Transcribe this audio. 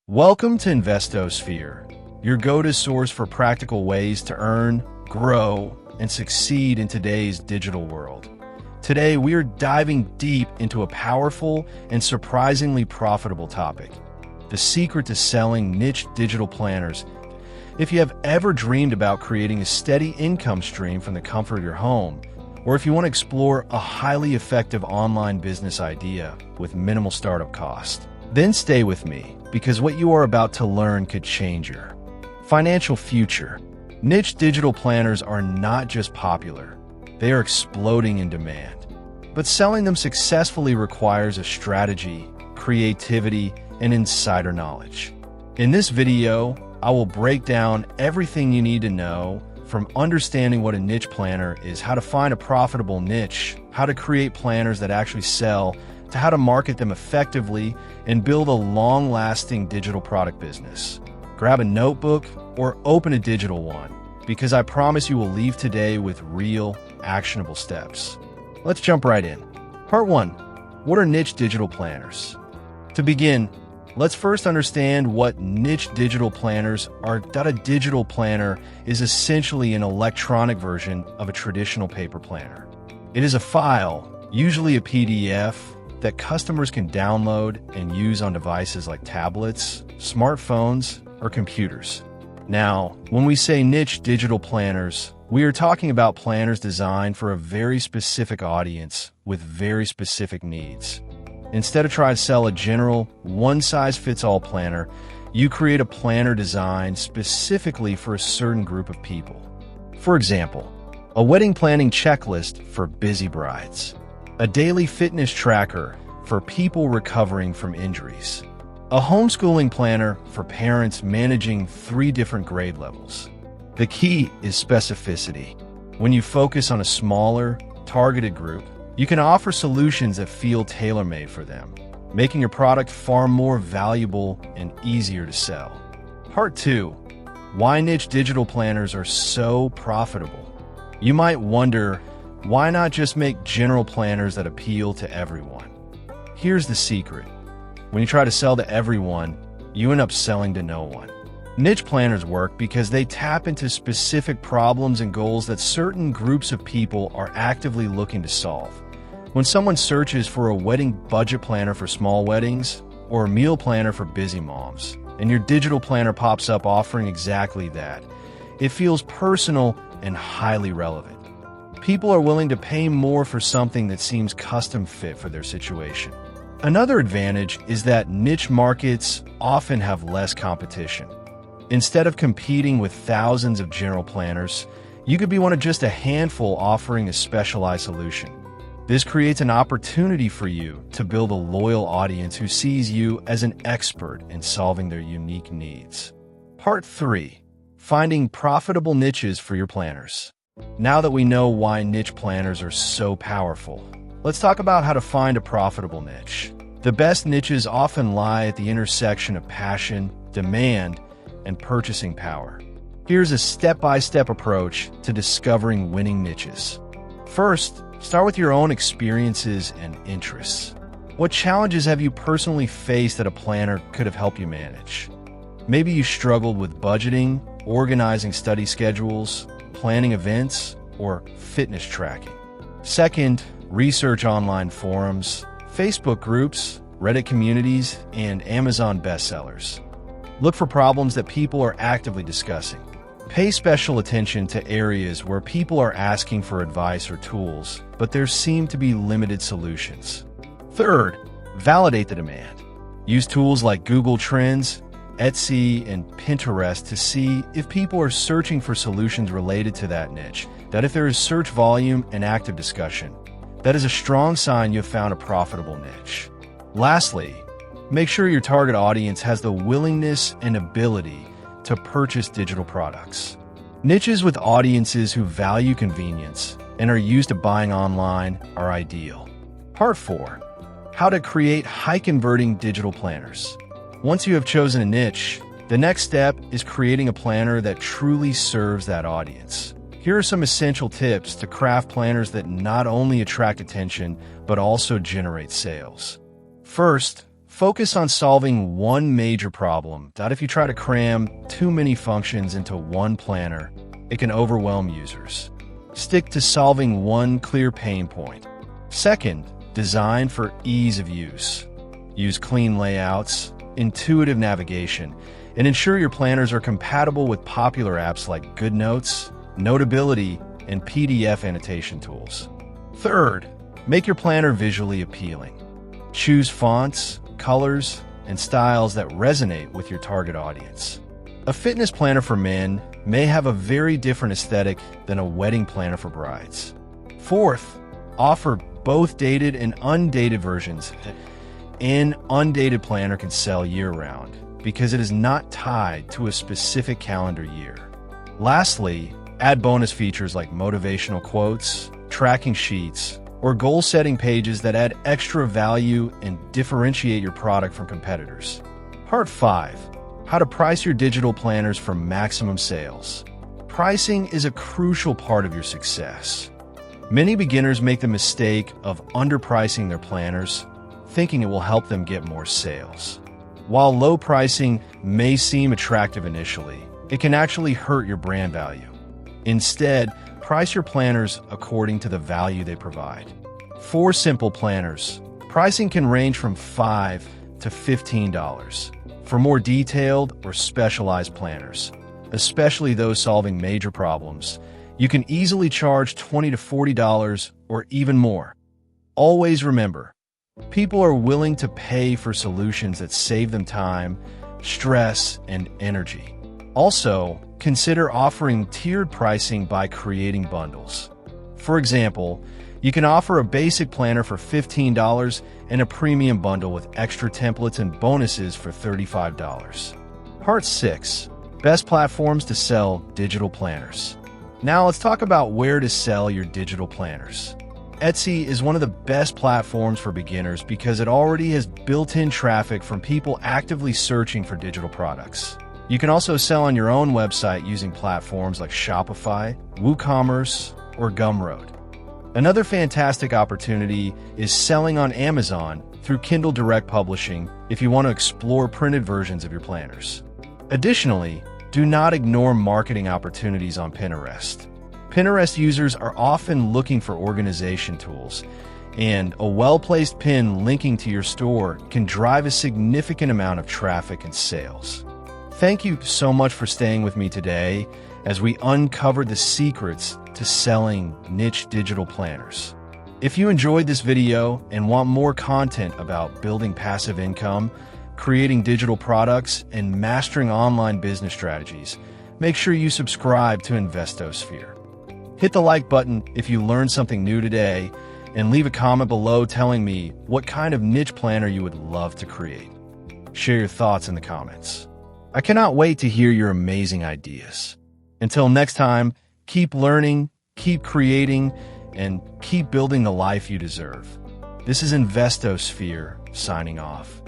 Welcome to InvestoSphere, your go-to source for practical ways to earn, grow, and succeed in today's digital world. Today, we are diving deep into a powerful and surprisingly profitable topic: the secret to selling niche digital planners. If you have ever dreamed about creating a steady income stream from the comfort of your home, or if you want to explore a highly effective online business idea with minimal startup cost, then stay with me, because what you are about to learn could change your financial future. Niche digital planners are not just popular, they are exploding in demand. But selling them successfully requires a strategy, creativity, and insider knowledge. In this video, I will break down everything you need to know, from understanding what a niche planner is, how to find a profitable niche, how to create planners that actually sell, to how to market them effectively and build a long-lasting digital product business. Grab a notebook or open a digital one, because I promise you will leave today with real, actionable steps. Let's jump right in. Part 1. What are niche digital planners? To begin, let's first understand what niche digital planners are. A digital planner is essentially an electronic version of a traditional paper planner. It is a file, usually a PDF, that customers can download and use on devices like tablets, smartphones, or computers. Now, when we say niche digital planners, we are talking about planners designed for a very specific audience with very specific needs. Instead of trying to sell a general, one-size-fits-all planner, you create a planner designed specifically for a certain group of people. For example, a wedding planning checklist for busy brides, a daily fitness tracker for people recovering from injuries, a homeschooling planner for parents managing 3 different grade levels. The key is specificity. When you focus on a smaller, targeted group, you can offer solutions that feel tailor-made for them, making your product far more valuable and easier to sell. Part 2. Why niche digital planners are so profitable. You might wonder, why not just make general planners that appeal to everyone? Here's the secret. When you try to sell to everyone, you end up selling to no one. Niche planners work because they tap into specific problems and goals that certain groups of people are actively looking to solve. When someone searches for a wedding budget planner for small weddings, or a meal planner for busy moms, and your digital planner pops up offering exactly that, it feels personal and highly relevant. People are willing to pay more for something that seems custom fit for their situation. Another advantage is that niche markets often have less competition. Instead of competing with thousands of general planners, you could be one of just a handful offering a specialized solution. This creates an opportunity for you to build a loyal audience who sees you as an expert in solving their unique needs. Part 3. Finding profitable niches for your planners. Now that we know why niche planners are so powerful, let's talk about how to find a profitable niche. The best niches often lie at the intersection of passion, demand, and purchasing power. Here's a step-by-step approach to discovering winning niches. First, start with your own experiences and interests. What challenges have you personally faced that a planner could have helped you manage? Maybe you struggled with budgeting, organizing study schedules, planning events, or fitness tracking. Second, research online forums, Facebook groups, Reddit communities, and Amazon bestsellers. Look for problems that people are actively discussing. Pay special attention to areas where people are asking for advice or tools, but there seem to be limited solutions. Third, validate the demand. Use tools like Google Trends, Etsy, and Pinterest to see if people are searching for solutions related to that niche. That if there is search volume and active discussion, that is a strong sign you've found a profitable niche. Lastly, make sure your target audience has the willingness and ability to purchase digital products. Niches with audiences who value convenience and are used to buying online are ideal. Part 4. How to create high-converting digital planners. Once you have chosen a niche, the next step is creating a planner that truly serves that audience. Here are some essential tips to craft planners that not only attract attention, but also generate sales. First, Focus on solving one major problem. If you try to cram too many functions into one planner, it can overwhelm users. Stick to solving one clear pain point. Second, design for ease of use. Use clean layouts, intuitive navigation, and ensure your planners are compatible with popular apps like GoodNotes, Notability, and PDF annotation tools. Third, make your planner visually appealing. Choose fonts, colors, and styles that resonate with your target audience. A fitness planner for men may have a very different aesthetic than a wedding planner for brides. Fourth, offer both dated and undated versions. An undated planner can sell year-round because it is not tied to a specific calendar year. Lastly, add bonus features like motivational quotes, tracking sheets, or goal-setting pages that add extra value and differentiate your product from competitors. Part 5. How to price your digital planners for maximum sales. Pricing is a crucial part of your success. Many beginners make the mistake of underpricing their planners, thinking it will help them get more sales. While low pricing may seem attractive initially, it can actually hurt your brand value. Instead, price your planners according to the value they provide. For simple planners, pricing can range from $5 to $15. For more detailed or specialized planners, especially those solving major problems, you can easily charge $20 to $40 or even more. Always remember, people are willing to pay for solutions that save them time, stress, and energy. Also, consider offering tiered pricing by creating bundles. For example, you can offer a basic planner for $15 and a premium bundle with extra templates and bonuses for $35. Part 6. Best platforms to sell digital planners. Now let's talk about where to sell your digital planners. Etsy is one of the best platforms for beginners because it already has built-in traffic from people actively searching for digital products. You can also sell on your own website using platforms like Shopify, WooCommerce, or Gumroad. Another fantastic opportunity is selling on Amazon through Kindle Direct Publishing if you want to explore printed versions of your planners. Additionally, do not ignore marketing opportunities on Pinterest. Pinterest users are often looking for organization tools, and a well-placed pin linking to your store can drive a significant amount of traffic and sales. Thank you so much for staying with me today as we uncovered the secrets to selling niche digital planners. If you enjoyed this video and want more content about building passive income, creating digital products, and mastering online business strategies, make sure you subscribe to InvestoSphere. Hit the like button if you learned something new today, and leave a comment below telling me what kind of niche planner you would love to create. Share your thoughts in the comments. I cannot wait to hear your amazing ideas. Until next time, keep learning, keep creating, and keep building the life you deserve. This is InvestoSphere signing off.